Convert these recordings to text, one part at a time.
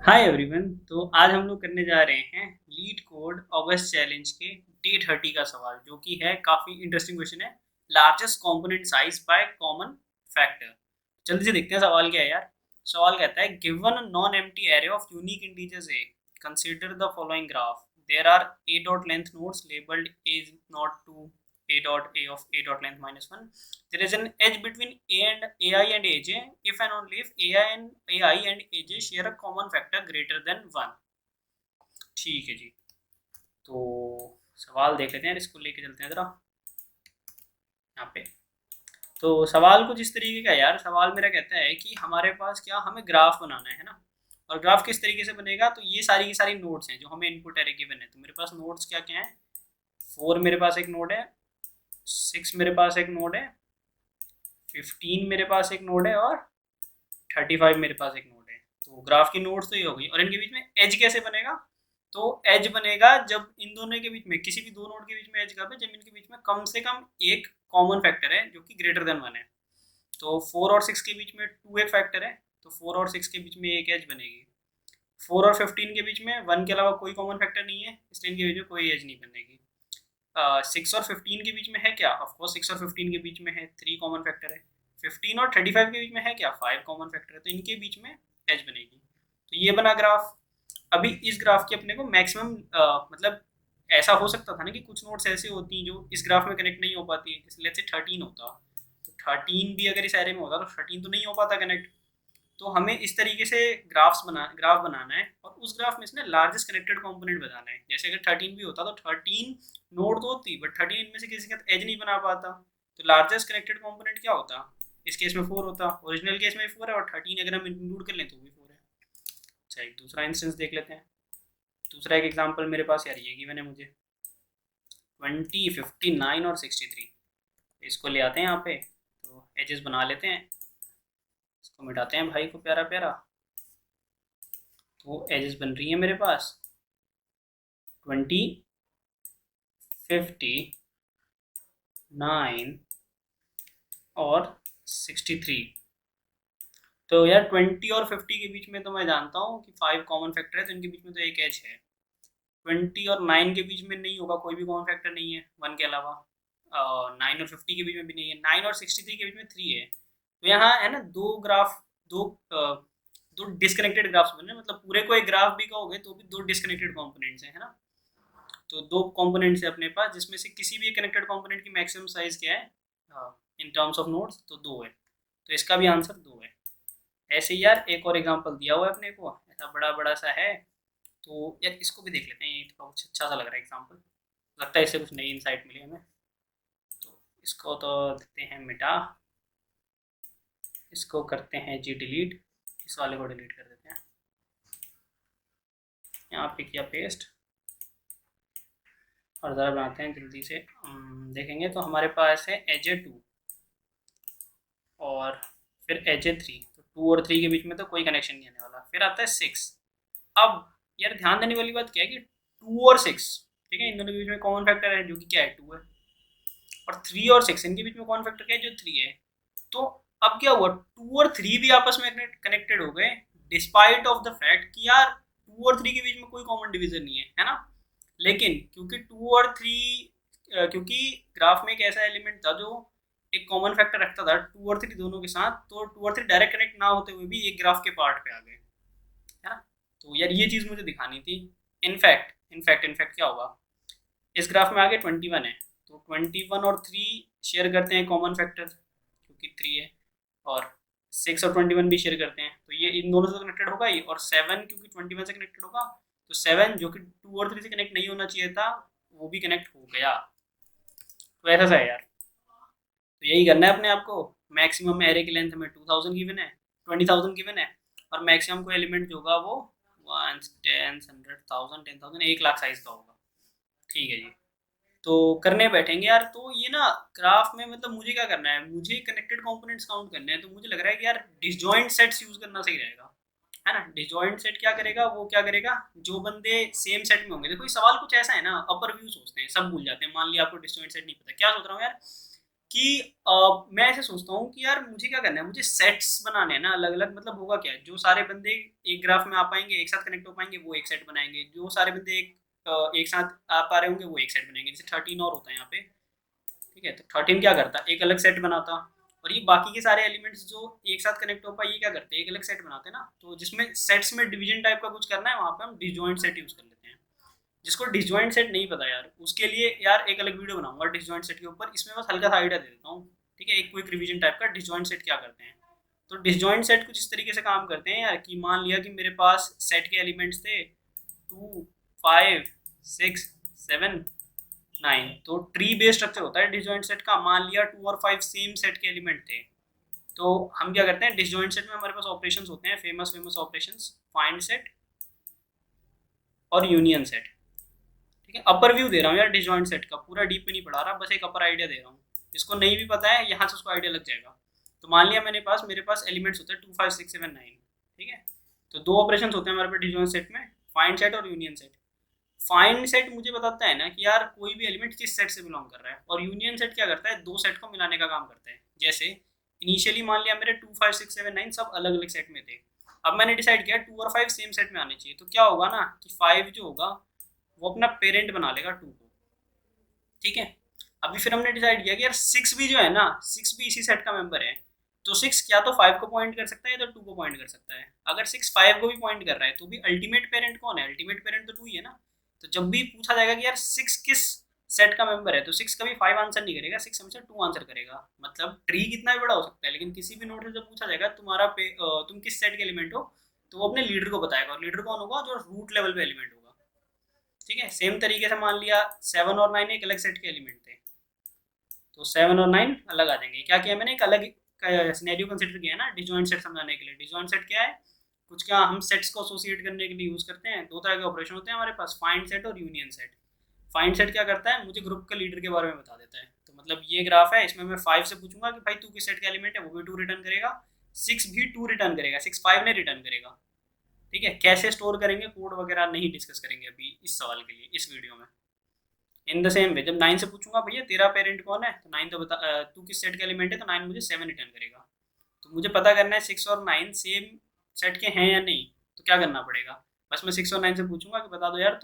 Hi everyone. तो आज हम लोग करने जा रहे हैं लीड कोड ऑगस्ट चैलेंज के डे 30 का सवाल, जो कि है काफ़ी इंटरेस्टिंग क्वेश्चन है। Largest component size by common factor. जल्दी से देखते हैं सवाल क्या है यार। सवाल कहता है given non empty array of unique integers A, consider the following graph. There are A dot length nodes labelled A naught to a dot a of a dot length minus 1. There is an edge between ai and aj if and only if ai and aj share a common factor greater than 1. ठीक है जी। तो सवाल देख लेते हैं, इसको लेके चलते हैं ज़रा यहाँ पे। तो सवाल कुछ इस तरीके का है यार। सवाल मेरा कहता है कि हमारे पास क्या, हमें ग्राफ बनाना है ना। और ग्राफ किस तरीके से बनेगा, तो ये सारी की सारी नोड्स हैं जो हमें इनपुट एरे गिवन है। तो मेरे पास नोड्स क्या क्या हैं, 4 मेरे पास एक नोड है, 6 मेरे पास एक नोड है, 15 मेरे पास एक नोड है, और 35 मेरे पास एक नोड है। तो ग्राफ की नोड्स तो ये हो गई। और इनके बीच में एज कैसे बनेगा, तो एज बनेगा जब इन दोनों के बीच में, किसी भी दो नोड के बीच में एज कब है, जब इनके बीच में कम से कम एक कॉमन फैक्टर है जो कि ग्रेटर देन 1 है। तो 4 और 6 के बीच में 2 एक फैक्टर है, तो 4 और 6 के बीच में एक एज बनेगी। 4 और 15 के बीच में 1 के अलावा कोई कॉमन फैक्टर नहीं है, इसलिए इनके बीच में कोई एज नहीं बनेगी। 6 और 15 के बीच में है क्या, ऑफकोर्स 6 और 15 के बीच में है 3 कॉमन फैक्टर है। 15 और 35 के बीच में है क्या, 5 कॉमन फैक्टर है, तो इनके बीच में एज बनेगी। तो ये बना ग्राफ। अभी इस ग्राफ की अपने को मैक्सिमम मतलब ऐसा हो सकता था ना कि कुछ नोट्स ऐसे होती हैं जो इस ग्राफ में कनेक्ट नहीं हो पाती है। जैसे लेट्स से 13 होता, तो 13 भी अगर इस एरे में होता तो 13 तो नहीं हो पाता कनेक्ट। तो हमें इस तरीके से ग्राफ बनाना है, और उस ग्राफ में से ना लार्जेस्ट कनेक्टेड कंपोनेंट बताना है। जैसे अगर 13 भी होता तो 13 नोड तो होती, बट 13 इनमें से किसी का एज नहीं बना पाता। तो लार्जेस्ट कनेक्टेड कंपोनेंट क्या होता, इस केस में 4 होता। ओरिजिनल केस में 4 है, और 13 अगर हम इंक्लूड कर लें तो भी 4 है। अच्छा, एक दूसरा इंस्टेंस देख लेते हैं। दूसरा एक एग्जांपल मेरे पास यार ये गिवन है मुझे, 20, 59 और 63। इसको ले आते हैं यहाँ पे, तो एजेस बना लेते हैं। इसको मिटाते हैं भाई को, प्यारा प्यारा। तो एजेस बन रही है मेरे पास 20, 59 और 63। तो यार 20 और 50 के बीच में तो मैं जानता हूँ कि 5 कॉमन फैक्टर है, तो इनके बीच में तो एक एज है। 20 और 9 के बीच में नहीं होगा, कोई भी कॉमन फैक्टर नहीं है 1 के अलावा। 9 और 50 के बीच में भी नहीं है। 9 और 63 के बीच में 3 है। तो यहाँ है ना दो ग्राफ, दो दो डिस्कनेक्टेड ग्राफ्स बने, मतलब पूरे को एक ग्राफ भी कहोगे तो भी दो डिस्कनेक्टेड कंपोनेंट्स हैं, है ना। तो दो कंपोनेंट्स है अपने पास, जिसमें से किसी भी एक कनेक्टेड कंपोनेंट की मैक्सिमम साइज क्या है इन टर्म्स ऑफ नोड्स, तो 2 है। तो इसका भी आंसर 2 है। ऐसे ही यार एक और एग्जांपल दिया हुआ है अपने को, ऐसा बड़ा बड़ा सा है। तो यार इसको भी देख लेते हैं, ये थोड़ा कुछ अच्छा सा लग रहा है एग्जांपल, लगता है इससे कुछ नई इनसाइट मिली हमें। तो इसको तो देते हैं मिटा, इसको करते हैं जी डिलीट, इस वाले को डिलीट कर देते हैं। यहाँ पे किया पेस्ट, और ज़रा बनाते हैं जल्दी से। देखेंगे तो हमारे पास है एज 2 और फिर एज 3। तो 2 और 3 के बीच में तो कोई कनेक्शन नहीं आने वाला। फिर आता है 6। अब यार ध्यान देने वाली बात क्या है कि 2 और 6, ठीक है, इन दोनों के बीच में कॉमन फैक्टर है जो कि क्या है, 2 है। और 3 और 6 इनके बीच में कॉमन फैक्टर क्या है, जो 3 है। तो अब क्या हुआ, 2 और 3 भी आपस में कनेक्टेड हो गए, डिस्पाइट ऑफ द फैक्ट कि यार 2 और 3 के बीच में कोई कॉमन डिवीजन नहीं है ना। लेकिन क्योंकि 2 और 3, क्योंकि ग्राफ में एक ऐसा एलिमेंट था जो एक कॉमन फैक्टर रखता था 2 और 3 दोनों के साथ, तो 2 और 3 डायरेक्ट कनेक्ट ना होते हुए भी एक ग्राफ के पार्ट पे आ गए, है ना। तो यार ये चीज़ मुझे दिखानी थी। इनफैक्ट क्या होगा, इस ग्राफ में आगे 21 है, तो 21 और 3 शेयर करते हैं कॉमन फैक्टर क्योंकि 3 है। और 6 और 21 भी शेयर करते हैं, तो ये इन दोनों से कनेक्टेड होगा ही। और 7 क्योंकि 21 से कनेक्टेड होगा, तो 7 जो कि 2 और 3 से कनेक्ट नहीं होना चाहिए था, वो भी कनेक्ट हो गया। तो ऐसा सा है यार। तो यही करना है अपने आप को। मैक्सिमम एरे की लेंथ हमें 2000 गिवन है, 20,000 गिवन है। और मैक्सिमम को एलिमेंट जो होगा वो 1, 10, 100,000, 10,000, 1 लाख साइज का होगा। ठीक है जी। तो करने बैठेंगे यार। तो ये ना ग्राफ में मतलब मुझे क्या करना है, मुझे कनेक्टेड कंपोनेंट्स काउंट करने हैं। तो मुझे लग रहा है कि यार डिसजॉइंट सेट्स यूज करना सही रहेगा, है ना। डिसजॉइंट सेट क्या करेगा, वो क्या करेगा, जो बंदे सेम सेट में होंगे। देखो ये सवाल कुछ ऐसा है ना, अपर व्यू सोचते हैं, सब भूल जाते हैं। मान लिया आपको डिसजॉइंट सेट नहीं पता, क्या सोच रहा हूँ यार, कि मैं ऐसे सोचता हूँ कि यार मुझे क्या करना है, मुझे सेट्स बनाने हैं ना अलग अलग। मतलब होगा क्या, जो सारे बंदे एक ग्राफ में आ पाएंगे, एक साथ कनेक्ट हो पाएंगे, वो एक सेट बनाएंगे। जो सारे बंदे एक साथ आ पा रहे होंगे वो एक सेट बनाएंगे। जैसे 13 और होता है यहाँ पे, ठीक है। तो 13 क्या करता, एक अलग सेट बनाता। और ये बाकी के सारे एलिमेंट्स जो एक साथ कनेक्ट हो पाए, ये क्या करते हैं, एक अलग सेट बनाते हैं ना। तो जिसमें सेट्स में डिवीजन टाइप का कुछ करना है, वहाँ पे हम डिसजॉइंट सेट यूज कर लेते हैं। जिसको डिसजॉइंट सेट नहीं पता यार, उसके लिए यार एक अलग वीडियो बनाऊंगा डिसजॉइंट सेट के ऊपर। इसमें बस हल्का सा आइडिया दे देता हूँ, ठीक है। एक क्विक रिवीजन टाइप का, डिसजॉइंट सेट क्या करते हैं। तो डिसजॉइंट सेट कुछ इस तरीके से काम करते हैं यार, कि मान लिया कि मेरे पास सेट के एलिमेंट्स थे 2, 5, 6, 7, 9। तो ट्री बेस्ड स्ट्रक्चर होता है डिसजॉइंट सेट का। मान लिया 2 और 5 सेम सेट के एलिमेंट थे, तो हम क्या करते हैं, डिसजॉइंट सेट में हमारे पास ऑपरेशंस होते हैं, famous famous operations, find set और यूनियन सेट। ठीक है, अपर व्यू दे रहा हूँ यार डिसजॉइंट सेट का, पूरा डीप में नहीं पढ़ा रहा, बस एक अपर आइडिया दे रहा हूँ। जिसको नहीं भी पता है यहाँ से उसको आइडिया लग जाएगा। तो मान लिया मेरे पास एलिमेंट्स होते हैं 2, 5, 6, 7, 9, ठीक है। तो दो ऑपरेशंस होते हैं हमारे पास डिसजॉइंट सेट में, फाइंड सेट और यूनियन सेट। फाइंड सेट मुझे बताता है ना कि यार कोई भी एलिमेंट किस सेट से बिलोंग कर रहा है, और यूनियन सेट क्या करता है, दो सेट को मिलाने का काम करता है। जैसे इनिशियली मान लिया मेरे 2, 5, 6, 7, 9 सब अलग अलग सेट में थे। अब मैंने डिसाइड किया 2 और 5 सेम सेट में आने चाहिए, तो क्या होगा ना कि 5 जो होगा वो अपना पेरेंट बना लेगा 2 को, ठीक है। अभी फिर हमने डिसाइड किया कि यार 6 भी जो है ना, 6 भी इसी सेट का मेंबर है। तो 6 क्या तो 5 को पॉइंट कर सकता है, तो 2 को पॉइंट कर सकता है। अगर 6 5 को भी पॉइंट कर रहा है, तो भी अल्टीमेट पेरेंट कौन है, अल्टीमेट पेरेंट तो 2 ही है ना। तो जब भी पूछा जाएगा कि यार 6 किस सेट का मेंबर है, तो 6 कभी 5 आंसर नहीं करेगा, 6 हमेशा 2 आंसर करेगा। मतलब ट्री कितना भी बड़ा हो सकता है, लेकिन किसी भी नोड से जब पूछा जाएगा तुम किस सेट के एलिमेंट हो, तो वो अपने लीडर को बताएगा। और लीडर कौन होगा, जो रूट लेवल पे एलिमेंट होगा, ठीक है। सेम तरीके से मान लिया 7 और 9 एक अलग सेट के एलिमेंट थे, तो 7 और 9 अलग आ जाएंगे। क्या किया मैंने, एक अलग सिनेरियो कंसिडर किया है ना डिसजॉइंट सेट समझाने के लिए। डिसजॉइंट सेट क्या है, कुछ क्या हम सेट्स को एसोसिएट करने के लिए यूज करते हैं। दो तरह के ऑपरेशन होते हैं हमारे पास, फाइंड सेट और यूनियन सेट। फाइंड सेट क्या करता है, मुझे ग्रुप के लीडर के बारे में बता देता है। तो मतलब ये ग्राफ है, इसमें मैं 5 से पूछूंगा कि भाई तू किस सेट का एलिमेंट है, वो भी 2 रिटर्न करेगा। 6 भी 2 रिटर्न करेगा, 6 5 नहीं रिटर्न करेगा, ठीक है। कैसे स्टोर करेंगे कोड वगैरह नहीं डिस्कस करेंगे अभी इस सवाल के लिए इस वीडियो में। इन द सेम वे जब 9 से पूछूंगा भैया तेरा पेरेंट कौन है, तो 9 तो बता, तू किस सेट का एलिमेंट है, तो 9 मुझे 7 रिटर्न करेगा। तो मुझे पता करना है 6 और 9 सेम सेट के हैं या नहीं। तो क्या करना पड़ेगा, बस मैं 6 और 9 से पूछूंगा कि बता दो यार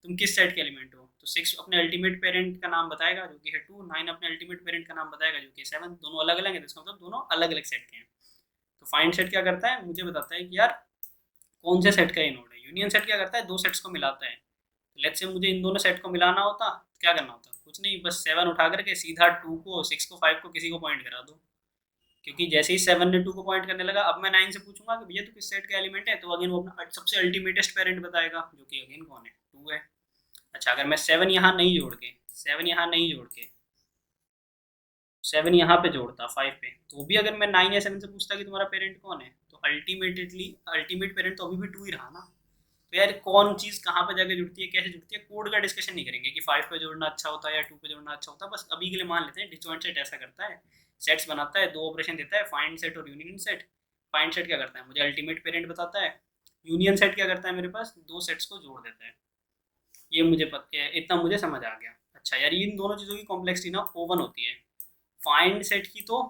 तुम किस सेट के एलिमेंट हो। तो 6 अपने अल्टीमेट पेरेंट का नाम बताएगा जो कि है 2, 9 अपने अल्टीमेट पेरेंट का नाम बताएगा जो कि 7। दोनों अलग अलग है, तो इसका मतलब दोनों अलग अलग सेट के हैं। तो फाइंड सेट क्या करता है, मुझे बताता है कि यार कौन से सेट का ये नोड है। यूनियन सेट क्या करता है, दो सेट्स को मिलाता है। लेट्स से मुझे इन दोनों सेट को मिलाना होता, तो क्या करना होता, कुछ नहीं, बस 7 उठा करके सीधा 2 को, 6 को, 5 को किसी को पॉइंट करा दो। क्योंकि जैसे ही 7 ने 2 को पॉइंट करने लगा, अब मैं 9 से पूछूंगा कि भैया तू किस सेट का एलिमेंट है, तो अगेन वो अपना सबसे अल्टीमेटेस्ट पेरेंट बताएगा जो कि अगेन कौन है, 2 है। अच्छा, अगर मैं 7 यहाँ नहीं जोड़ के 7 यहाँ पे जोड़ता 5 पे, तो भी अगर मैं 9 या 7 से पूछता कि तुम्हारा पेरेंट कौन है, तो अल्टीमेट पेरेंट तो अभी भी 2 ही रहा ना। तो यार कौन चीज़ कहाँ पे जाके जुड़ती है, कैसे जुड़ती है, कोड का डिस्कशन नहीं करेंगे कि 5 पे जोड़ना अच्छा होता है या 2 पे जोड़ना अच्छा होता है। बस अभी के लिए मान लेते हैं डिसजॉइंट सेट ऐसा करता है, सेट्स बनाता है, दो ऑपरेशन देता है, फाइंड सेट और यूनियन सेट। फाइंड सेट क्या करता है, मुझे अल्टीमेट पेरेंट बताता है। यूनियन सेट क्या करता है, मेरे पास दो सेट्स को जोड़ देता है। ये मुझे पता है, इतना मुझे समझ आ गया। अच्छा यार, इन दोनों चीज़ों की कॉम्प्लेक्सिटी ना ओवन होती है। फाइंड सेट की तो,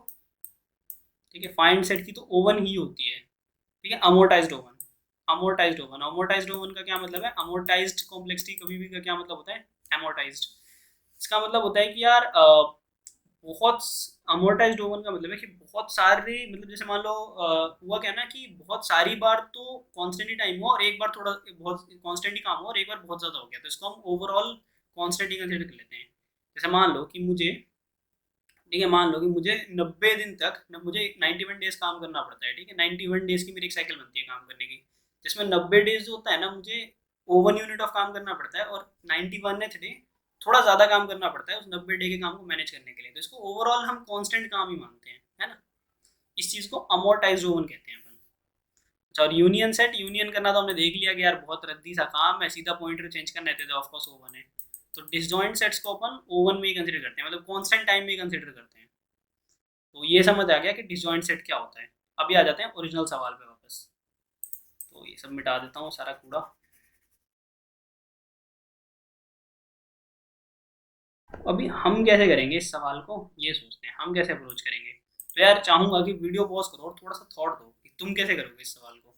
ठीक है, फाइंड सेट की तो ओवन ही होती है, ठीक है। अमोर्टाइज्ड ओवन, अमोर्टाइज्ड ओवन का क्या मतलब है, अमोर्टाइज्ड कॉम्प्लेक्सिटी कभी भी का क्या मतलब होता है, अमोर्टाइज्ड। इसका मतलब होता है कि यार बहुत अमोर्टाइज्ड ओवन का मतलब है कि बहुत सारे, मतलब जैसे मान लो हुआ क्या ना कि बहुत सारी बार तो कांस्टेंट ही टाइम हुआ, और एक बार थोड़ा बहुत कांस्टेंट ही काम हुआ, और एक बार बहुत ज़्यादा हो गया, तो इसको हम ओवरऑल कांस्टेंट ही कंसिडर कर लेते हैं। जैसे मान लो कि मुझे, ठीक है, मान लो कि मुझे 90 दिन तक मुझे 91 डेज काम करना पड़ता है, ठीक है। 91 डेज की मेरी एक साइकिल बनती है काम करने की, जिसमें 90 डेज जो होता है ना, मुझे ओवन यूनिट ऑफ काम करना पड़ता है, और 91th डे थोड़ा ज़्यादा काम करना पड़ता है उस 90 डे के काम को मैनेज करने के लिए। तो इसको ओवरऑल हम कॉन्स्टेंट काम ही मानते हैं, है ना। इस चीज़ को अमोर्टाइज ओवन कहते हैं अपन। अच्छा, और यूनियन सेट, यूनियन करना तो हमने देख लिया कि यार बहुत रद्दी सा काम है, सीधा पॉइंटर चेंज करना है, तो ऑफकोर्स ओवन है। तो डिसजॉइंट सेट्स को अपन ओवन में ही कंसिडर करते हैं, मतलब कॉन्स्टेंट टाइम में ही कंसिडर करते हैं। तो ये समझ आ गया कि डिसजॉइंट सेट क्या होता है। अभी आ जाते हैं ओरिजिनल सवाल पे वापस। तो ये सब मिटा देता हूँ सारा कूड़ा। अभी हम कैसे करेंगे इस सवाल को, ये सोचते हैं हम कैसे अप्रोच करेंगे। तो यार चाहूंगा कि वीडियो पॉज करो और थोड़ा सा थॉट दो कि तुम कैसे करोगे इस सवाल को।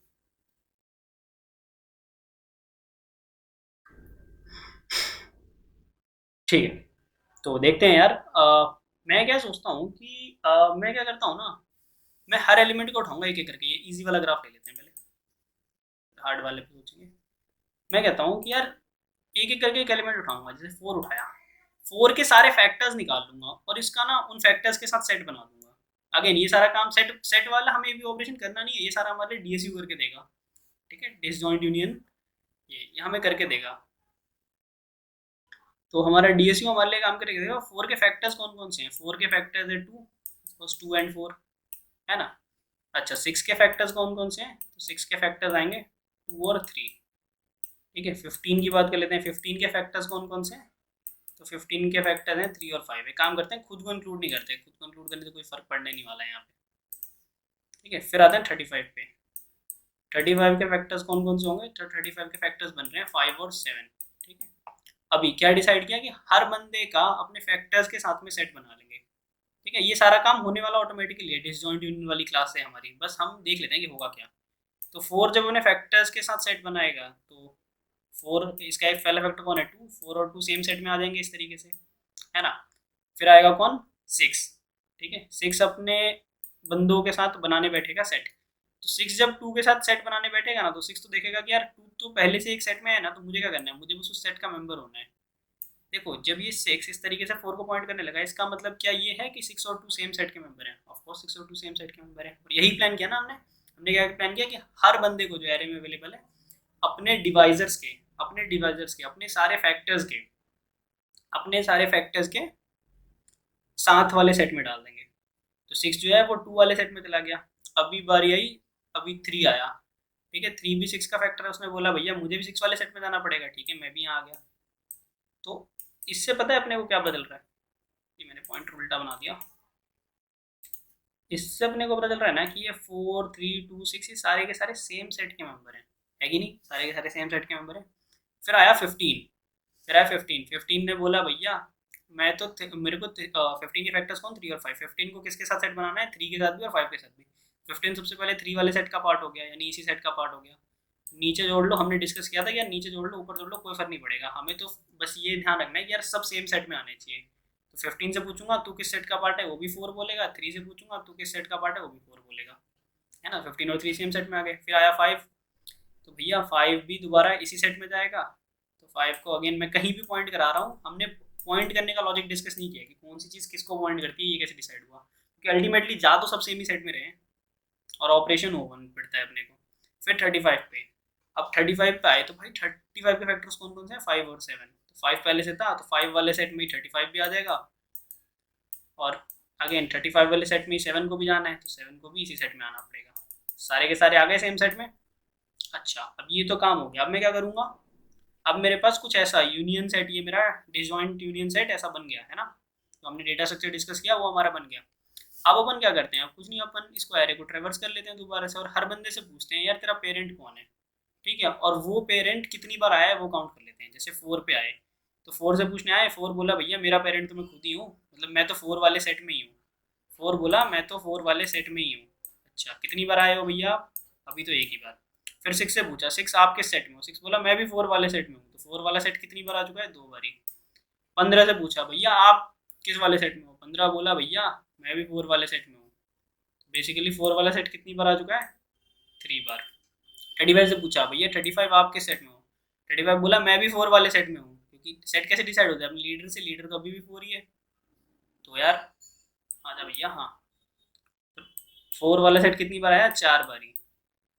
ठीक है, तो देखते हैं यार। मैं क्या सोचता हूँ कि मैं क्या करता हूँ ना, मैं हर एलिमेंट को उठाऊंगा एक एक करके। ये इजी वाला ग्राफ ले लेते हैं पहले, हार्ड वाले पे सोचेंगे। मैं कहता हूँ कि यार एक एक करके एक एलिमेंट उठाऊंगा, जैसे फोर उठाया, फोर के सारे फैक्टर्स निकाल लूंगा और इसका ना उन फैक्टर्स के साथ सेट बना दूंगा। अगेन ये सारा काम सेट सेट वाला हमें भी ऑपरेशन करना नहीं है, ये सारा हमारे डीएसयू करके देगा। ठीक है, डिसजॉइंट यूनियन, ये हमें करके देगा। तो हमारा डीएसयू हमारे लिए काम करके देगा। फोर के फैक्टर्स कौन कौन से हैं, फोर के फैक्टर्स है टू, टू एंड फोर, है ना। अच्छा, सिक्स के फैक्टर्स कौन कौन से हैं, तो सिक्स के फैक्टर्स आएंगे टू और थ्री। ठीक है, 15 की बात कर लेते हैं, 15 के फैक्टर्स कौन कौन से हैं, तो 15 के फैक्टर्स हैं थ्री और फाइव। एक काम करते हैं, खुद को इंक्लूड नहीं करते, खुद को इंक्लूड करने से कोई फर्क पड़ने नहीं वाला है यहाँ पे। ठीक है, फिर आते हैं 35 पे। 35 के फैक्टर्स कौन कौन से होंगे, तो 35 के फैक्टर्स बन रहे हैं फाइव और सेवन। ठीक है, अभी क्या डिसाइड किया कि हर बंदे का अपने फैक्टर्स के साथ में सेट बना लेंगे। ठीक है, ये सारा काम होने वाला ऑटोमेटिकली है, डिसजॉइंट यूनियन वाली क्लास है हमारी, बस हम देख लेते हैं कि होगा क्या। तो फोर जब उन्हें फैक्टर्स के साथ सेट बनाएगा तो फोर, इसका एक पहला फैक्टर कौन है टू, फोर और टू सेम सेट में आ जाएंगे इस तरीके से, है ना। फिर आएगा कौन, सिक्स। ठीक है, सिक्स अपने बंदों के साथ बनाने बैठेगा सेट। तो सिक्स जब टू के साथ सेट बनाने बैठेगा ना, तो सिक्स तो देखेगा कि यार टू तो पहले से एक सेट में है ना, तो मुझे क्या करना है, मुझे बस उस सेट का मेंबर होना है। देखो जब ये सिक्स इस तरीके से फोर को पॉइंट करने लगा, इसका मतलब क्या ये है कि सिक्स और टू सेम सेट के मेंबर हैं। ऑफकोर्स सिक्स और टू सेम सेट के मेंबर हैं, और यही प्लान किया ना हमने। हमने क्या प्लान किया कि हर बंदे को जो एरे में अवेलेबल है, अपने डिवाइजर्स के, अपने सारे फैक्टर्स के, साथ वाले सेट में डाल देंगे। तो सिक्स जो है वो टू वाले सेट में चला गया। अभी बारी आई, अभी थ्री आया। ठीक है, थ्री भी सिक्स का फैक्टर है, उसने बोला भैया मुझे भी सिक्स वाले सेट में जाना पड़ेगा। ठीक है, मैं भी यहाँ आ गया। तो इससे पता है अपने को क्या बदल रहा है, ये मैंने पॉइंटर उल्टा बना दिया। इससे अपने को पता चल रहा है ना कि ये फोर थ्री टू सिक्स ये सारे के सारे सेम सेट के मेंबर हैं, है कि नहीं, सारे के सारे सेम सेट के मेंबर हैं। फिर आया 15, फिर आया 15। 15 ने बोला भैया मैं तो मेरे को 15 के फैक्टर्स कौन, थ्री और फाइव। 15 को किसके साथ सेट बनाना है, थ्री के साथ भी और फाइव के साथ भी। 15 सबसे पहले थ्री वाले सेट का पार्ट हो गया, यानी इसी सेट का पार्ट हो गया। नीचे जोड़ लो, हमने डिस्कस किया था कि यार नीचे जोड़ लो ऊपर जोड़ लो कोई फर्क नहीं पड़ेगा, हमें तो बस ये ध्यान रखना है कि यार सब सेम सेट में आने चाहिए। तो 15 से पूछूंगा तू किस सेट का पार्ट है, वो भी फोर बोलेगा। थ्री से पूछूंगा तू किस सेट का पार्ट है, वो भी फोर बोलेगा, है ना। 15 और थ्री सेम सेट में आ गए। फिर आया फाइव, तो भैया फाइव भी दोबारा इसी सेट में जाएगा। तो फाइव को अगेन मैं कहीं भी पॉइंट करा रहा हूँ, हमने पॉइंट करने का लॉजिक डिस्कस नहीं किया कि कौन सी चीज़ किसको पॉइंट करती है, ये कैसे डिसाइड हुआ, क्योंकि अल्टीमेटली जा तो सब सेम ही सेट में रहे और ऑपरेशन हो पड़ता है अपने को। फिर 35 पे, अब 35 पे आए तो भाई 35 के फैक्टर्स कौन कौन से हैं, फाइव और सेवन। तो फाइव पहले से था, तो फाइव वाले सेट में ही 35 भी आ जाएगा। और अगेन 35 वाले सेट में ही सेवन को भी जाना है, तो सेवन को भी इसी सेट में आना पड़ेगा। सारे के सारे आ गए सेम सेट में। अच्छा, अब ये तो काम हो गया। अब मैं क्या करूँगा, अब मेरे पास कुछ ऐसा यूनियन सेट, ये मेरा डिसजॉइंट यूनियन सेट ऐसा बन गया है ना। तो हमने डेटा स्ट्रक्चर डिस्कस किया, वो हमारा बन गया। अब अपन क्या करते हैं, अब कुछ नहीं, अपन इसको एरे को ट्रेवर्स कर लेते हैं दोबारा से, और हर बंदे से पूछते हैं यार तेरा पेरेंट कौन है। ठीक है, और वो पेरेंट कितनी बार आया है वो काउंट कर लेते हैं। जैसे फोर पे आए, तो फोर से पूछने आए, फोर बोला भैया मेरा पेरेंट तो मैं खुद ही हूँ, मतलब मैं तो फोर वाले सेट में ही हूँ। फोर बोला मैं तो फोर वाले सेट में ही हूँ। अच्छा, कितनी बार आए हो भैया आप, अभी तो एक ही बार। फिर सिक्स से पूछा, सिक्स आप किस सेट में हो, सिक्स बोला मैं भी फोर वाले सेट में हूँ। तो फोर वाला सेट कितनी बार आ चुका है, दो बारी। 15 से पूछा भैया आप किस वाले सेट में हो, 15 बोला भैया मैं भी फोर वाले सेट में हूँ। बेसिकली फोर वाला सेट कितनी बार आ चुका है, थ्री बार। 35 से पूछा भैया 35 आप किस सेट में हो, 35 बोला मैं भी फोर वाले सेट में हूँ। क्योंकि सेट कैसे डिसाइड होता है, अपने लीडर से, लीडर तो अभी भी फोर ही है। तो यार आजा भैया, हाँ फोर वाला सेट कितनी बार आया, चार बारी।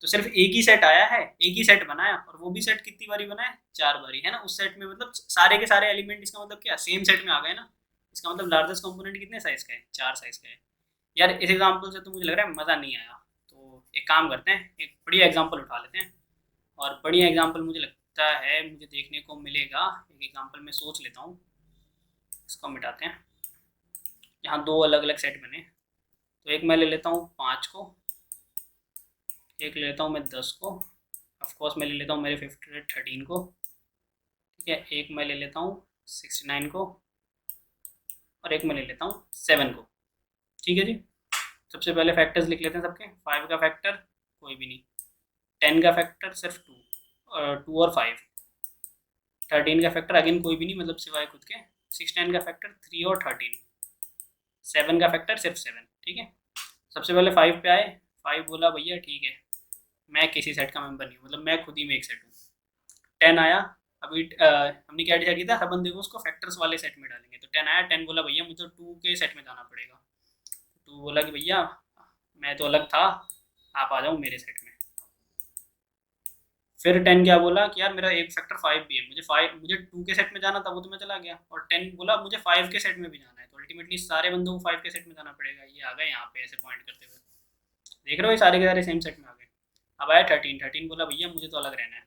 तो सिर्फ एक ही सेट आया है, एक ही सेट बनाया, और वो भी सेट कितनी बारी बना है, चार बारी, है ना। उस सेट में मतलब सारे के सारे एलिमेंट, इसका मतलब क्या, सेम सेट में आ गए ना। इसका मतलब लार्जेस्ट कंपोनेंट कितने साइज का है, चार साइज का है। यार इस एग्जांपल से तो मुझे लग रहा है मज़ा नहीं आया। तो एक काम करते हैं, एक बढ़िया एग्जांपल उठा लेते हैं। और बढ़िया एग्जांपल मुझे लगता है मुझे देखने को मिलेगा, एक एग्जांपल मैं सोच लेता हूँ। इसको मिटाते हैं, यहाँ दो अलग अलग सेट बने। तो एक मैं ले लेता हूँ पाँच को, एक ले लेता हूँ मैं 10 को, ऑफकोर्स मैं ले लेता हूँ मेरे फेवरेट 13 को। ठीक है, एक मैं ले लेता हूँ 69 को, और एक मैं ले लेता हूँ 7 को। ठीक है जी, सबसे पहले फैक्टर्स लिख लेते हैं सबके। 5 का फैक्टर कोई भी नहीं, 10 का फैक्टर सिर्फ 2 और 2 और 5, 13 का फैक्टर अगेन कोई भी नहीं मतलब सिवाय खुद के, 16 का फैक्टर 3 और 13, 7 का फैक्टर सिर्फ 7। ठीक है, सबसे पहले 5 पे आए, 5 बोला भैया ठीक है मैं किसी सेट का मेंबर नहीं हूँ, मतलब मैं खुद ही में एक सेट हूँ। 10 आया, अभी हमने क्या डिसाइड किया था, हर बंदे को उसको फैक्टर्स वाले सेट में डालेंगे। तो 10 आया, 10 बोला भैया मुझे तो 2 के सेट में जाना पड़ेगा। 2 बोला कि भैया मैं तो अलग था, आप आ जाओ मेरे सेट में। फिर 10 क्या बोला कि यार मेरा एक फैक्टर 5 भी है, मुझे 2 के सेट में जाना था, वो तो मैं चला गया। और 10 बोला मुझे 5 के सेट में भी जाना है, तो अल्टीमेटली सारे बंदों को 5 के सेट में जाना पड़ेगा। ये आ गए यहाँ पे ऐसे पॉइंट करते हुए, देख रहे हो ये सारे के सारे सेम सेट में आ गए। अब आया 13, 13 बोला भैया मुझे तो अलग रहना है।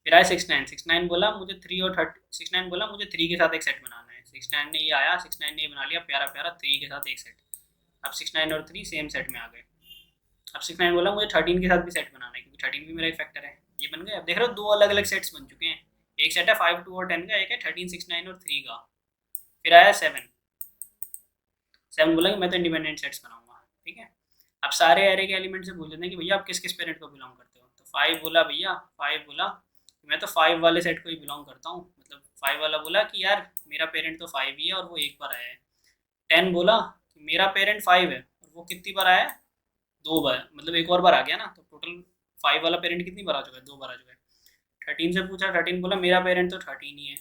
फिर आया 69, 69 बोला मुझे 3 और 30, 69 बोला मुझे 3 के साथ एक सेट बनाना है। 69 ने ये आया, 69 ने ये बना लिया प्यारा प्यारा 3 के साथ एक सेट। अब 69 और 3 सेम सेट में आ गए। अब 69 बोला मुझे 13 के साथ भी सेट बनाना है, क्योंकि 13 भी मेरा एक फैक्टर है। ये बन गए। अब देख रहे हो दो अलग अलग सेट्स बन चुके हैं, एक सेट है 5, 2 और 10 का, एक है 13, 69 और 3 का। फिर आया 7, 7 बोला कि मैं तो इंडिपेंडेंट सेट्स बनाऊंगा। ठीक है, अब सारे एरे के एलिमेंट से पूछ लेते हैं कि भैया आप किस किस पेरेंट को बिलोंग करते हो। तो 5 बोला भैया, 5 बोला मैं तो 5 वाले सेट को ही बिलोंग करता हूँ, मतलब 5 वाला बोला कि यार मेरा पेरेंट तो 5 ही है और वो एक बार आया है। 10 बोला कि मेरा पेरेंट 5 है और वो कितनी बार आया है, 2 बार, मतलब एक और बार आ गया ना, तो टोटल 5 वाला पेरेंट कितनी बार आ चुका है, 2 बार आ चुका है। 13 से पूछा, 13 बोला मेरा पेरेंट तो 13 ही है,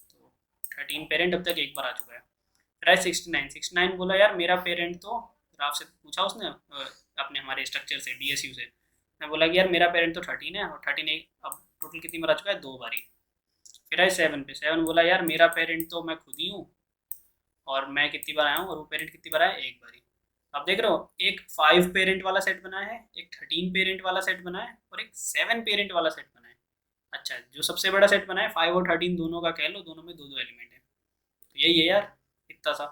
तो 13 पेरेंट अब तक एक बार आ चुका है। फिर आया 69, 69 बोला यार मेरा पेरेंट तो, ग्राफ से पूछा उसने अपने हमारे स्ट्रक्चर से DSU से, मैं बोला कि यार मेरा पेरेंट तो 13 है और 13 एक अब टोटल कितनी बार आ चुका है, 2 बार ही। फिर आए 7 पे, 7 बोला यार मेरा पेरेंट तो मैं खुद ही हूँ और मैं कितनी बार आया हूँ और वो पेरेंट कितनी बार आया, एक बार ही। अब देख रहे हो एक 5 पेरेंट वाला सेट बना है, एक 13 पेरेंट वाला सेट बना है और एक 7 पेरेंट वाला सेट बना है। अच्छा, जो सबसे बड़ा सेट बना है 5 और 13 दोनों का कह लो, दोनों में दो दो एलिमेंट है। तो यही है यार, इतना सा।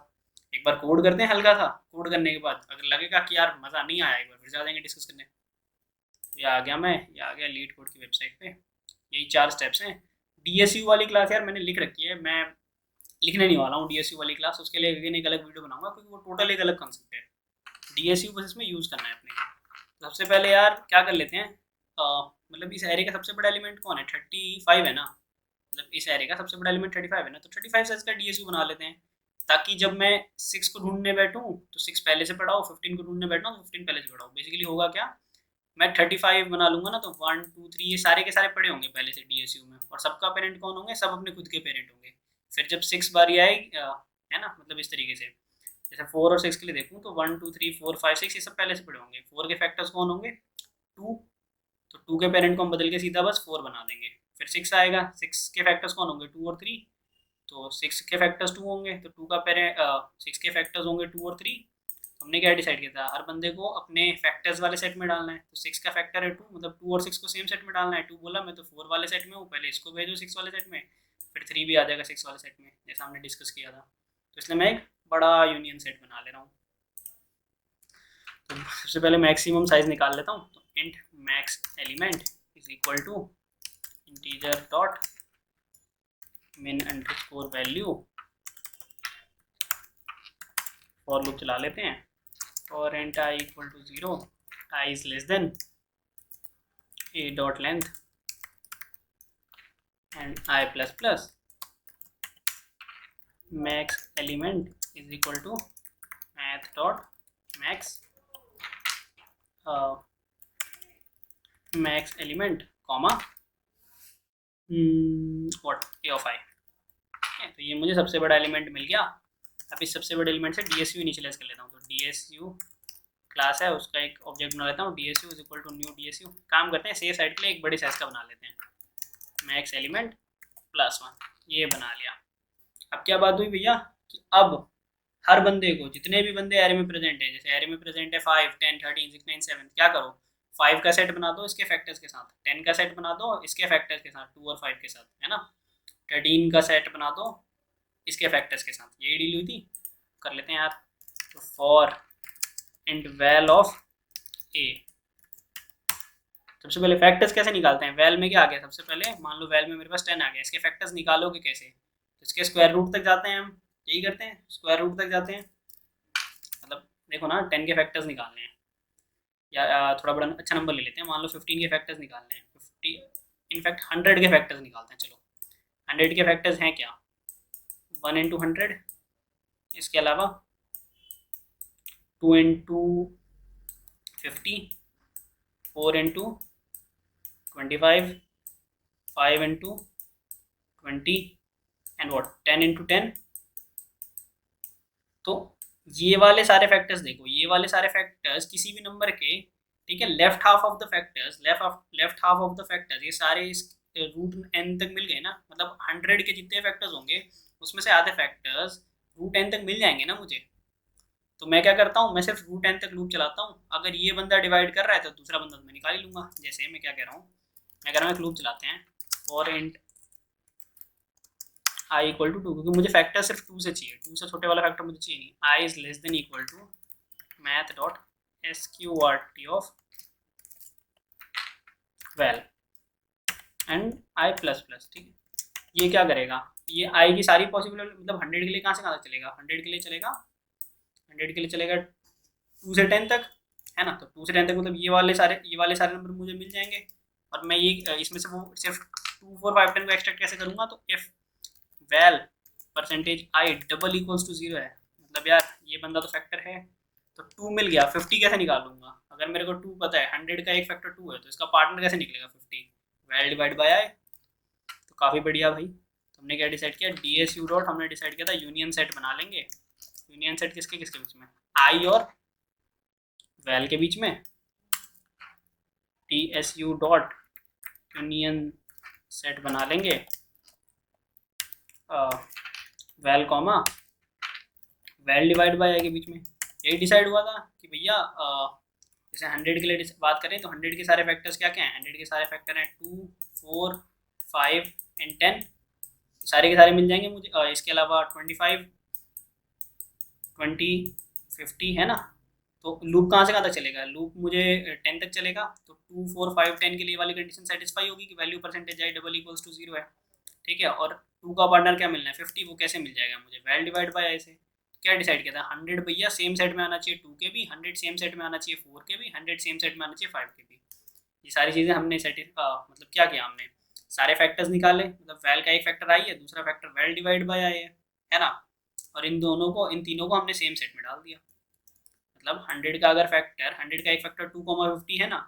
एक बार कोड करते हैं हल्का सा, कोड करने के बाद अगर लगेगा कि यार मज़ा नहीं आया, एक बार फिर से आ जाएंगे डिस्कस करने। ये आ गया, मैं ये आ गया लीड कोड की वेबसाइट पे। यही 4 स्टेप्स हैं। DSU वाली क्लास यार मैंने लिख रखी है, मैं लिखने नहीं वाला हूँ DSU वाली क्लास, उसके लिए अगेन एक अलग वीडियो बनाऊंगा, क्योंकि वो टोटल एक अलग कॉन्सेप्ट है। DSU बस इसमें यूज़ करना है अपने को। तो सबसे पहले यार क्या कर लेते हैं, मतलब इस एरे का सबसे बड़ा एलिमेंट कौन है, 35 है ना, मतलब इस एरे का सबसे बड़ा एलिमेंट 35 है ना, तो 35 साइज का DSU बना लेते हैं, ताकि जब मैं 6 को ढूंढने बैठूँ तो 6 पहले से पढ़ाओ, 15 को ढूंढने बैठूँ तो 15 पहले से पढ़ाओ। बेसिकली होगा क्या, मैं 35 बना लूंगा ना, तो 1 2 3 ये सारे के सारे पड़े होंगे पहले से DSU में, और सबका पेरेंट कौन होंगे, सब अपने खुद के पेरेंट होंगे। फिर जब 6 बारी आएगी है ना, मतलब इस तरीके से, जैसे 4 और 6 के लिए देखूँ तो 1 2 3 4 5 6 ये सब पहले से पड़े होंगे। 4 के फैक्टर्स कौन होंगे, 2, तो 2 के पेरेंट को हम बदल के सीधा बस 4 बना देंगे। फिर 6 आएगा, 6 के फैक्टर्स कौन होंगे, 2 और 3, तो 6 के फैक्टर्स 2 होंगे, तो 2 का पेरेंट 6 के फैक्टर्स होंगे 2 और 3। हमने क्या डिसाइड किया था, हर बंदे को अपने फैक्टर्स वाले सेट में डालना है। तो 6 का फैक्टर है 2, मतलब 2 और 6 को सेम सेट में डालना है। 2 बोला मैं तो 4 वाले सेट में हूँ, पहले इसको भेजो 6 वाले सेट में, फिर 3 भी आ जाएगा 6 वाले सेट में, जैसा हमने डिस्कस किया था। तो इसलिए मैं एक बड़ा यूनियन सेट बना ले रहा हूँ। तो सबसे पहले मैक्सिमम साइज निकाल लेता हूँ, तो int max element is equal to integer dot min underscore value, for loop चला लेते हैं, और int I equal to 0, I is less than a dot length and I plus plus, max element is equal to math dot max max element comma what a of I। तो ये मुझे सबसे बड़ा element मिल गया। अब इस सबसे बड़े एलिमेंट से DSU इनिशियलाइज कर लेता हूँ, तो DSU क्लास है उसका एक ऑब्जेक्ट बना लेता हूँ, DSU is equal to new DSU। काम करते हैं सेफ साइड के लिए एक बड़े साइज का बना लेते हैं, मैक्स एलिमेंट +1, ये बना लिया। अब क्या बात हुई भैया कि अब हर बंदे को, जितने भी बंदे एरे में प्रेजेंट है, जैसे एरे में प्रेजेंट है 5 10 13 6 9 7, क्या करो 5 का सेट बना दो इसके फैक्टर्स के साथ, 10 का सेट बना दो इसके फैक्टर्स के साथ, 2 और 5 के साथ, है ना, 13 का सेट बना दो इसके फैक्टर्स के साथ। यही डील हुई थी, कर लेते हैं यार। तो फॉर इंट वैल ऑफ ए, सबसे पहले फैक्टर्स कैसे निकालते हैं, वैल में क्या आ गया, सबसे पहले मान लो वैल में मेरे पास 10 आ गया, इसके फैक्टर्स निकालोगे कैसे, तो इसके स्क्वायर रूट तक जाते हैं हम, यही करते हैं, स्क्वायर रूट तक जाते हैं। मतलब देखो ना, 10 के फैक्टर्स निकालने हैं, या थोड़ा बड़ा अच्छा नंबर ले लेते हैं, मान लो 15 के फैक्टर्स निकालने हैं, 50 इनफैक्ट 100 के फैक्टर्स निकालते हैं। चलो 100 के फैक्टर्स हैं क्या, 1 इंटू 100, इसके अलावा 2 into 50, 4 into 25, 5 into 20 and what 10 into 10। तो ये वाले सारे फैक्टर्स देखो, ये वाले सारे फैक्टर्स किसी भी नंबर के, ठीक है, left half of the factors, left half of the factors, ये सारे इस रूट एन तक मिल गए ना, मतलब 100 के जितने फैक्टर्स होंगे उसमें से आधे फैक्टर्स रूट एन तक मिल जाएंगे ना मुझे। तो मैं क्या करता हूँ, मैं सिर्फ रूट एन तक लूप चलाता हूँ। अगर ये बंदा डिवाइड कर रहा है तो दूसरा बंदा तो मैं निकाल ही लूँगा। जैसे मैं क्या कह रहा हूँ, मैं कह रहा हूँ एक लूप चलाते हैं for int I equal to 2, क्योंकि मुझे फैक्टर सिर्फ 2 से चाहिए, 2 से छोटे वाला फैक्टर मुझे चाहिए नहीं। I is less than equal to math dot SQRT of val and i plus plus, ठीक है। ये क्या करेगा, ये आई की सारी पॉसिबल, मतलब 100 के लिए कहाँ से कहाँ तक चलेगा, 100 के लिए चलेगा, 100 के लिए चलेगा 2 से 10 तक, है ना। तो 2 से 10 तक मतलब ये वाले सारे नंबर मुझे मिल जाएंगे। और मैं ये इसमें से वो सिर्फ 2 4 5 10 को एक्सट्रैक्ट कैसे करूँगा, तो if val percentage I double equals to 0 है, मतलब यार ये बंदा तो फैक्टर है, तो 2 मिल गया, 50 कैसे निकालूंगा, अगर मेरे को 2 पता है, 100 का एक फैक्टर 2 है, तो इसका पार्टनर कैसे निकलेगा 50, वेल डिवाइड बाय आई। तो काफ़ी बढ़िया भाई। तो हमने क्या डिसाइड किया, DSU डॉट हमने डिसाइड किया था यूनियन सेट बना लेंगे। यूनियन सेट किसके किसके बीच में, आई और वेल के बीच में। DSU डॉट यूनियन सेट बना लेंगे val comma val divide by i के बीच में। यही डिसाइड हुआ था कि भैया जैसे 100 के लिए बात करें तो 100 के सारे फैक्टर्स क्या क्या हैं, 100 के सारे फैक्टर हैं 2 4 5 एंड 10, सारे के सारे मिल जाएंगे मुझे। इसके अलावा 25 20 50 है ना। तो लूप कहाँ से कहाँ तक चलेगा, लूप मुझे 10 तक चलेगा, तो 2 4 5 10 के लिए वाली कंडीशन सेटिस्फाई होगी कि value percentage I double equals to 0 है, ठीक है। और 2 का पार्टनर क्या मिलना है 50, वो कैसे मिल जाएगा मुझे, वेल डिवाइड बाय आई से। क्या डिसाइड किया था, 100 भैया सेम सेट में आना चाहिए 2 के भी, 100 सेम सेट में आना चाहिए 4 के भी, 100 सेम सेट में आना चाहिए 5 के भी। ये सारी चीज़ें हमने मतलब क्या किया हमने, सारे फैक्टर्स निकाले, मतलब वेल का एक फैक्टर आई है, दूसरा फैक्टर वेल डिवाइड बाय आई है ना। और इन तीनों को हमने सेम सेट में डाल दिया। मतलब 100 का अगर फैक्टर, 100 का एक फैक्टर 2,50 है ना,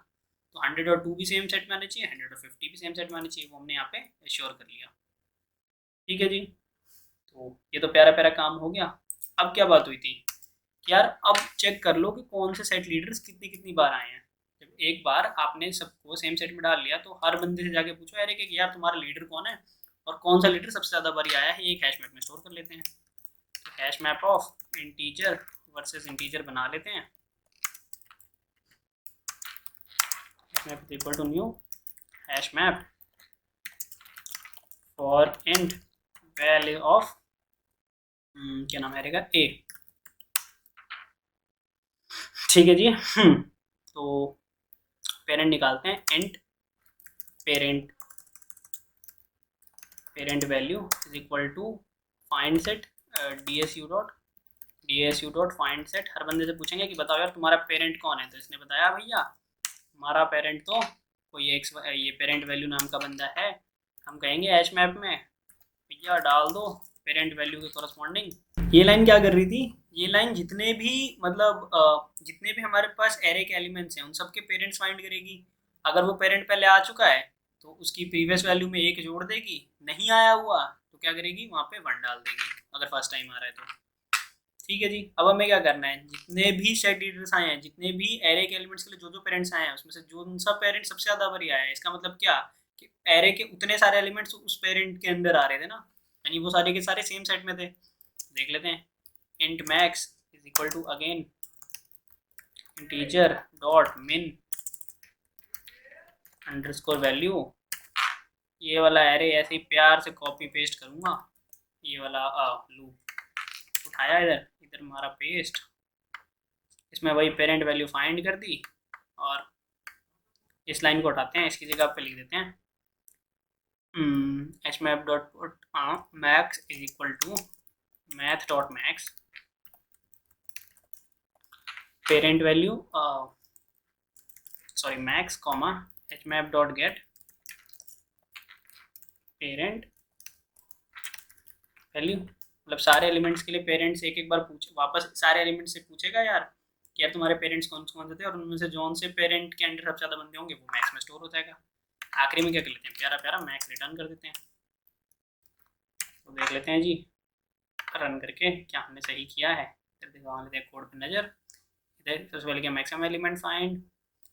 तो 100 और 2 भी सेम सेट में आने चाहिए, 100 और 50 भी सेम सेट में आने चाहिए, वो हमने यहाँ पे एश्योर कर लिया। ठीक है जी। तो ये तो प्यारा प्यारा काम हो गया। अब क्या बात हुई थी कि यार अब चेक कर लो कि कौन से सेट लीडर्स कितनी कितनी बार आए हैं। जब एक बार आपने सबको सेम सेट में डाल लिया तो हर बंदे से जाके पूछो यार कि यार तुम्हारा लीडर कौन है और कौन सा लीडर सबसे ज़्यादा बारी आया है, ये एक हैश मैप में स्टोर कर लेते हैं। तो hash map of integer versus integer बना लेते हैं। Hash map equal to new hash map for int value of क्या नाम है रहेगा ए। ठीक है जी। तो पेरेंट निकालते हैं, int parent parent value is equal to find set DSU dot find set. हर बंदे से पूछेंगे कि बताओ यार तुम्हारा पेरेंट कौन है, तो इसने बताया भैया हमारा पेरेंट तो कोई एक्स, ये पेरेंट वैल्यू नाम का बंदा है। हम कहेंगे हैश मैप में भैया डाल दो पेरेंट वैल्यू के कॉरस्पॉन्डिंग। ये लाइन क्या कर रही थी, ये लाइन जितने भी मतलब जितने भी हमारे पास एरे के एलिमेंट्स हैं उन सबके पेरेंट्स फाइंड करेगी। अगर वो पेरेंट पहले आ चुका है तो उसकी प्रीवियस वैल्यू में एक जोड़ देगी, नहीं आया हुआ तो क्या करेगी वहाँ पे 1 डाल देगी अगर फर्स्ट टाइम आ रहा है तो। ठीक है जी। अब हमें क्या करना है, जितने भी सेट लीडर्स आए हैं, जितने भी एरे के एलिमेंट्स के लिए जो जो पेरेंट्स आए हैं उसमें से जो सा पेरेंट सबसे ज़्यादा बारी आया है, इसका मतलब क्या कि एरे के उतने सारे एलिमेंट्स उस पेरेंट के अंदर आ रहे थे ना, यानी वो सारे के सारे सेम सेट में थे। देख लेते हैं, int max is equal to again integer dot min underscore value. ये वाला एरे ऐसे ही प्यार से कॉपी पेस्ट करूँगा, ये वाला लूप उठाया इधर इधर मारा पेस्ट, इसमें वही पेरेंट वैल्यू फाइंड कर दी और इस लाइन को उठाते हैं, इसकी जगह पे लिख देते हैं H map dot max is equal to math dot max parent value sorry max comma hmap dot get parent value. मतलब सारे एलिमेंट्स के लिए पेरेंट्स एक एक बार पूछे, वापस सारे एलिमेंट्स से पूछेगा यार कि यार तुम्हारे पेरेंट्स कौन कौन से थे, और उनमें से जौन से पेरेंट के अंडर सबसे ज़्यादा बंदे होंगे वो मैक्स में स्टोर हो जाएगा। आखिरी में क्या कर लेते हैं, प्यारा प्यारा मैक्स रिटर्न कर देते हैं। तो देख लेते हैं जी रन करके क्या हमने सही किया है। फिर दिखा लेते हैं कोड पर नज़र। इधर सबसे पहले क्या मैक्सिमम एलिमेंट फाइंड,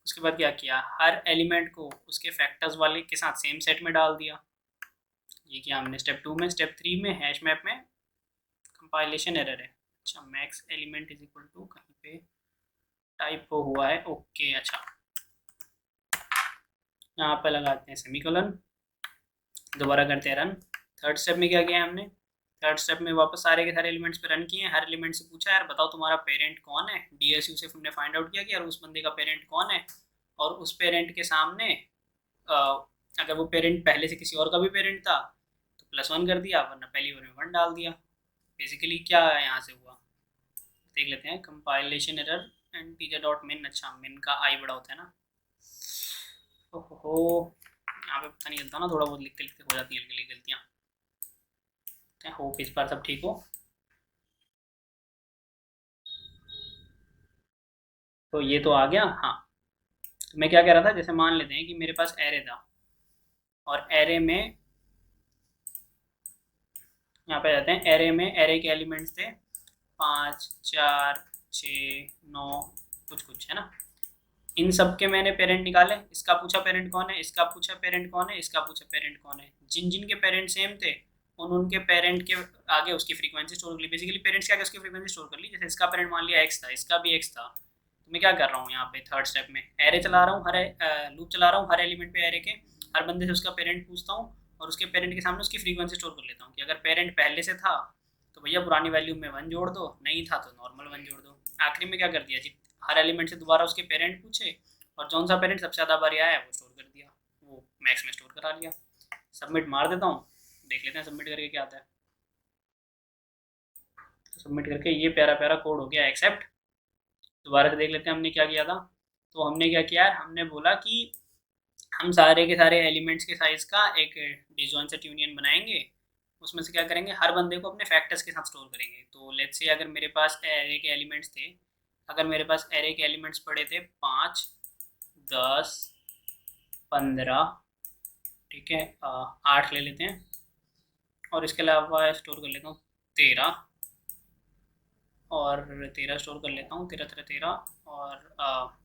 उसके बाद क्या किया, हर एलिमेंट को उसके फैक्टर्स वाले के साथ सेम सेट में डाल दिया। ये किया हमने स्टेप 2 में। स्टेप 3 में हैश मैप में कंपाइलेशन एरर है। अच्छा max element is equal to कहीं पे टाइप हुआ है, ओके अच्छा यहाँ पे लगाते हैं सेमीकोलन, दोबारा करते हैं रन। थर्ड स्टेप में क्या किया हमने, थर्ड स्टेप में वापस सारे के सारे एलिमेंट्स पे रन किए। हर एलिमेंट से पूछा यार बताओ तुम्हारा पेरेंट कौन है, डीएसयू से हमने फाइंड आउट किया कि यार उस बंदे का पेरेंट कौन है, और उस पेरेंट के सामने अगर वो पेरेंट पहले से किसी और का भी पेरेंट था तो +1 कर दिया, वरना पहली बार में 1 डाल दिया। बेसिकली क्या यहाँ से हुआ देख लेते हैं, compilation error and teacher dot मिन। अच्छा मिन का आई बड़ा होता है ना, ओहो यहाँ पे पता नहीं चलता ना, थोड़ा बहुत लिखते लिखते हो जाती हैं हल्की गलतियाँ। होप इस बार सब ठीक हो। तो ये तो आ गया। हाँ तो मैं क्या कह रहा था, जैसे मान लेते हैं कि मेरे पास एरे था और एरे में यहाँ पे जाते हैं, एरे में एरे के एलिमेंट्स थे 5 4 6 9 कुछ कुछ है ना। इन सब के मैंने पेरेंट निकाले, इसका पूछा पेरेंट कौन है, इसका पूछा पेरेंट कौन है, इसका पूछा पेरेंट कौन है। जिन जिन के पेरेंट सेम थे उन उनके पेरेंट के आगे उसकी फ्रीक्वेंसी स्टोर कर ली। बेसिकली पेरेंट्स के आगे उसकी फ्रीक्वेंसी स्टोर कर ली। जैसे इसका पेरेंट मान लिया एक्स था, इसका भी एक्स था, तो मैं क्या कर रहा हूँ यहाँ पे थर्ड स्टेप में एरे चला रहा हूँ, हर लूप चला रहा हूँ, हर एलिमेंट पे एरे के हर बंदे से उसका पेरेंट पूछता हूँ और उसके पेरेंट के सामने उसकी फ्रीक्वेंसी स्टोर कर लेता हूँ कि अगर पेरेंट पहले से था तो भैया पुरानी वैल्यू में 1 जोड़ दो, नहीं था तो नॉर्मल 1 जोड़ दो। आखिरी में क्या कर दिया जी, हर एलिमेंट से दोबारा उसके पेरेंट पूछे और जौन सा पेरेंट सबसे ज़्यादा बार आया है वो स्टोर कर दिया, वो मैक्स में स्टोर करा लिया। सबमिट मार देता हूँ, देख लेते हैं सबमिट करके क्या आता है। तो सबमिट करके ये प्यारा प्यारा कोड हो गया एक्सेप्ट। दोबारा से देख लेते हैं हमने क्या किया था। तो हमने क्या किया है, हमने बोला कि हम सारे के सारे एलिमेंट्स के साइज़ का एक डिसजॉइंट सेट यूनियन बनाएंगे। उसमें से क्या करेंगे, हर बंदे को अपने फैक्टर्स के साथ स्टोर करेंगे। तो लेट्स से अगर मेरे पास एरे के एलिमेंट्स थे, अगर मेरे पास एरे के एलिमेंट्स पड़े थे 5 10 15, ठीक है 8 ले लेते हैं, और इसके अलावा स्टोर कर लेता हूँ 13, और 13 स्टोर कर लेता हूँ, 13 13 13, और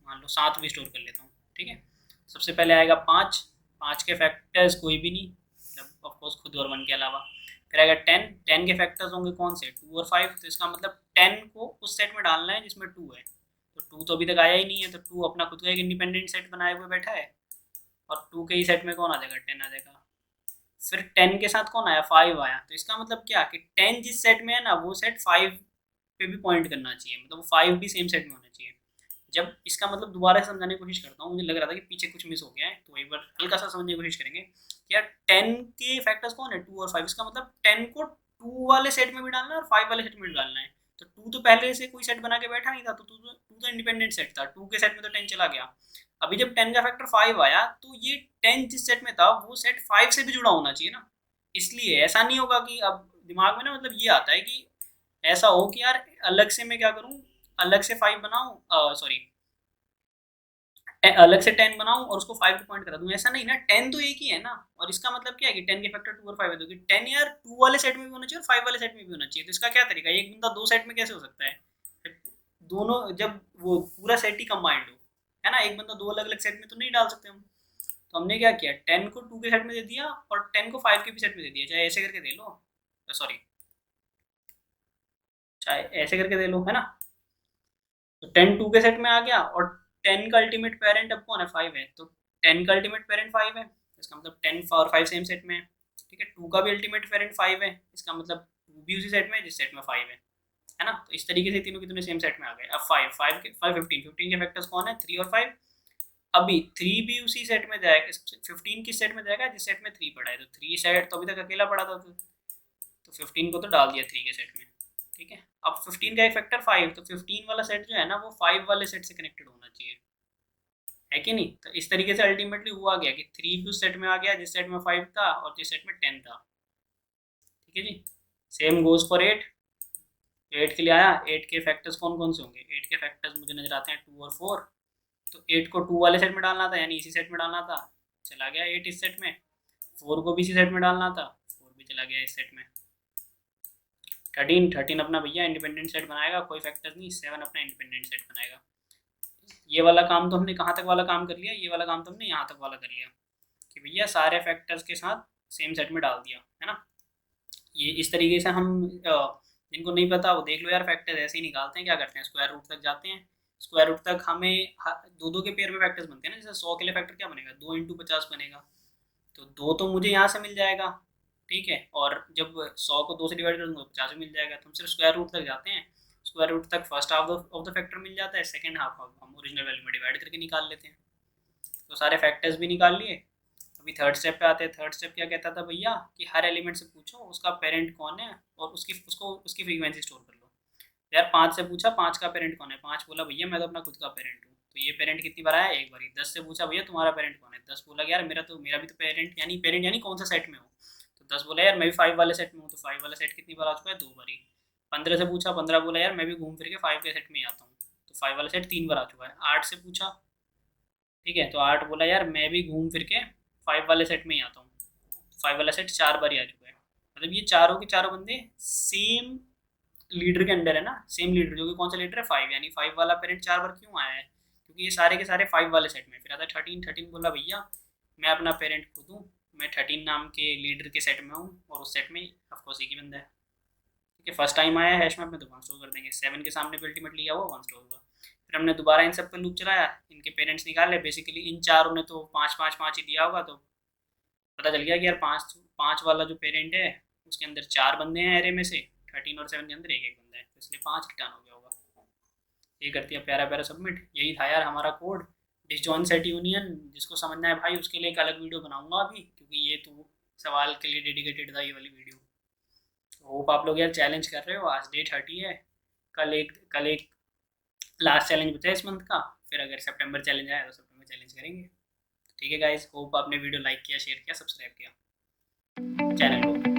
मान लो 7 भी स्टोर कर लेता हूँ। ठीक है सबसे पहले आएगा 5, 5 के फैक्टर्स कोई भी नहीं, मतलब ऑफकोर्स खुद और 1 के अलावा। फिर आएगा 10, 10 के फैक्टर्स होंगे कौन से, 2 और 5। तो इसका मतलब 10 को उस सेट में डालना है जिसमें 2 है, तो 2 तो अभी तक आया ही नहीं है, तो 2 अपना खुद का एक इंडिपेंडेंट सेट बनाए हुए बैठा है, और 2 के ही सेट में कौन आ जाएगा, 10 आ जाएगा। फिर 10 के साथ कौन आया, 5 आया, तो इसका मतलब क्या कि 10 जिस सेट में है ना वो सेट 5 पे भी पॉइंट करना चाहिए, मतलब वो 5 भी सेम सेट में होना चाहिए। जब इसका मतलब दोबारा से समझाने की कोशिश करता हूँ, मुझे लग रहा था कि पीछे कुछ मिस हो गया है, तो एक बार हल्का सा समझने की कोशिश करेंगे कि यार 10 के फैक्टर्स कौन है, 2 और 5। इसका मतलब 10 को 2 वाले सेट में भी डालना है और 5 वाले सेट में भी डालना है। तो 2 तो पहले से कोई सेट बना के बैठा नहीं था, तो 2 तो इंडिपेंडेंट सेट था, 2 के सेट में तो 10 चला गया। अभी जब 10 का फैक्टर 5 आया तो ये 10 जिस सेट में था वो सेट 5 से भी जुड़ा होना चाहिए ना। इसलिए ऐसा नहीं होगा कि अब दिमाग में ना मतलब ये आता है कि ऐसा हो कि यार अलग से मैं क्या करूं, अलग से 5 बनाऊं, सॉरी अलग से 10 बनाऊं और उसको 5 पे पॉइंट करा दूं, ऐसा नहीं ना, 10 तो एक ही है ना। और इसका मतलब क्या है कि 10 के फैक्टर 2 और 5 है, तो 10 यार 2 वाले सेट में भी होना चाहिए और 5 वाले सेट में भी होना चाहिए। तो इसका क्या तरीका है, एक बंदा 2 सेट में कैसे हो सकता है, दोनों जब वो पूरा सेट ही कंबाइंड हो, है ना, एक बंदा 2 अलग अलग सेट में तो नहीं डाल सकते हम। तो हमने क्या किया, 10 को 2 के सेट में दे दिया और 10 को 5 के भी सेट में दे दिया, चाहे ऐसे करके दे लो, सॉरी चाहे ऐसे करके दे लो, है ना। तो 10 2 के सेट में आ गया, और 10 का अल्टीमेट पेरेंट अब कौन है, 5 है, तो 10 का अल्टीमेट पेरेंट 5 है, इसका मतलब 10 और 5 सेम सेट में है। ठीक है 2 का भी अल्टीमेट पेरेंट 5 है, इसका मतलब 2 भी उसी सेट में है जिस सेट में 5 है ना। तो इस तरीके से तीनों के तीनों सेम सेट में आ गए। अब 5 5 के 5 15 15 के फैक्टर्स कौन है, 3 और 5। अभी 3 भी उसी सेट में जाएगा, 15 किस सेट में जाएगा, जिस सेट में 3 पड़ा है, तो 3 सेट तो अभी तक अकेला पड़ा था, तो 15 को तो डाल दिया 3 के सेट में। ठीक है। अब 15 का एक फैक्टर 5, तो 15 वाला सेट जो है ना वो 5 वाले सेट से कनेक्टेड होना चाहिए, है कि नहीं। तो इस तरीके से अल्टीमेटली हुआ गया कि 3 भी उस सेट में आ गया जिस सेट में 5 था और जिस सेट में 10 था। ठीक है जी। Same goes for 8। 8 के लिए आया, 8 के फैक्टर्स कौन कौन से होंगे, 8 के फैक्टर्स मुझे नजर आते हैं 2 और 4। तो 8 को 2 वाले सेट में डालना था, यानी इसी सेट में डालना था, चला गया 8 इस सेट में। 4 को भी इसी सेट में डालना था, 4 भी चला गया इस सेट में। 13 अपना भैया इंडिपेंडेंट सेट बनाएगा, कोई फैक्टर्स नहीं। 7 अपना इंडिपेंडेंट सेट बनाएगा। ये वाला काम तो हमने कहाँ तक वाला काम कर लिया, ये वाला काम तो हमने यहाँ तक वाला कर लिया कि भैया सारे फैक्टर्स के साथ सेम सेट में डाल दिया, है ना। ये इस तरीके से हम जिनको नहीं पता वो देख लो यार, फैक्टर्स ऐसे ही निकालते हैं। क्या करते हैं, स्क्वायर रूट तक जाते हैं। स्क्वायर रूट तक हमें दो दो के पेयर में फैक्टर्स बनते हैं ना। जैसे 100 के लिए फैक्टर क्या बनेगा, 2 × 50 बनेगा। तो 2 तो मुझे यहाँ से मिल जाएगा, ठीक है। और जब 100 को 2 से डिवाइड कर दूंगा तो 50 मिल जाएगा। तो हम सिर्फ स्क्वायर रूट तक जाते हैं। स्क्वायर रूट तक first half of the factor मिल जाता है, सेकंड हाफ हम ओरिजिनल वैल्यू में डिवाइड करके निकाल लेते हैं। तो सारे फैक्टर्स भी निकाल लिए। अभी थर्ड स्टेप पे आते हैं। थर्ड स्टेप क्या कहता था भैया कि हर एलिमेंट से पूछो उसका पेरेंट कौन है और उसकी फ्रीक्वेंसी स्टोर कर लो। यार 5 से पूछा 5 का पेरेंट कौन है, 5 बोला भैया मैं तो अपना खुद का पेरेंट हूँ। तो ये पेरेंट कितनी बार आया, एक बारी। 10 से पूछा भैया तुम्हारा पेरेंट कौन है, 10 बोला यार मेरा भी तो पेरेंट यानी कौन सा सेट में हो। तो 10 बोला यार मैं भी 5 वाले सेट में हूँ। तो 5 वाला सेट कितनी बार आ चुका है, 2 बारी। 15 से पूछा, 15 बोला यार मैं भी घूम फिर के 5 के सेट में ही आता हूँ। तो 5 वाला सेट 3 बार आ चुका है। 8 से पूछा, ठीक है, तो 8 बोला यार मैं भी घूम फिर के 5 वाले सेट में ही आता हूँ। 5 वाला सेट 4 बार ही आ चुका है। मतलब ये चारों के चारों बंदे सेम लीडर के अंडर है ना। सेम लीडर, जो कि कौन सा लीडर है, 5। यानी 5 वाला पेरेंट 4 बार क्यों आया है, क्योंकि ये सारे के सारे 5 वाले सेट में। फिर आता है 13 बोला भैया मैं अपना पेरेंट खुद हूँ, मैं 13 नाम के लीडर के सेट में हूँ और उस सेट में ऑफकोर्स एक ही बंदा है। ठीक है, फर्स्ट टाइम आया हैश मैप में तो 1 स्टोर कर देंगे। 7 के सामने भी अल्टीमेटली लिया हुआ 1 स्टोर हुआ। फिर हमने दोबारा इन सब पे लूप चलाया, इनके पेरेंट्स निकाले। बेसिकली इन चारों ने तो 5 5 5 ही दिया होगा, तो पता चल गया कि यार 5 5 वाला जो पेरेंट है उसके अंदर 4 बंदे हैं एरे में से। 13 और 7 के अंदर एक एक बंदा है, तो इसलिए 5 रिटर्न हो गया होगा। ये करती है प्यारा प्यारा सबमिट। यही था यार हमारा कोड, डिसजॉइंट सेट यूनियन। जिसको समझना है भाई उसके लिए एक अलग वीडियो बनाऊंगा अभी, क्योंकि ये तो सवाल के लिए डेडिकेटेड था ये वाली वीडियो। होप आप लोग यार चैलेंज कर रहे हो। आज डे 30 है, कल एक लास्ट चैलेंज बचा है इस मंथ का। फिर अगर सितंबर चैलेंज आया तो सितंबर चैलेंज करेंगे। ठीक है गाइस, होप आपने वीडियो लाइक किया, शेयर किया, सब्सक्राइब किया चैनल को।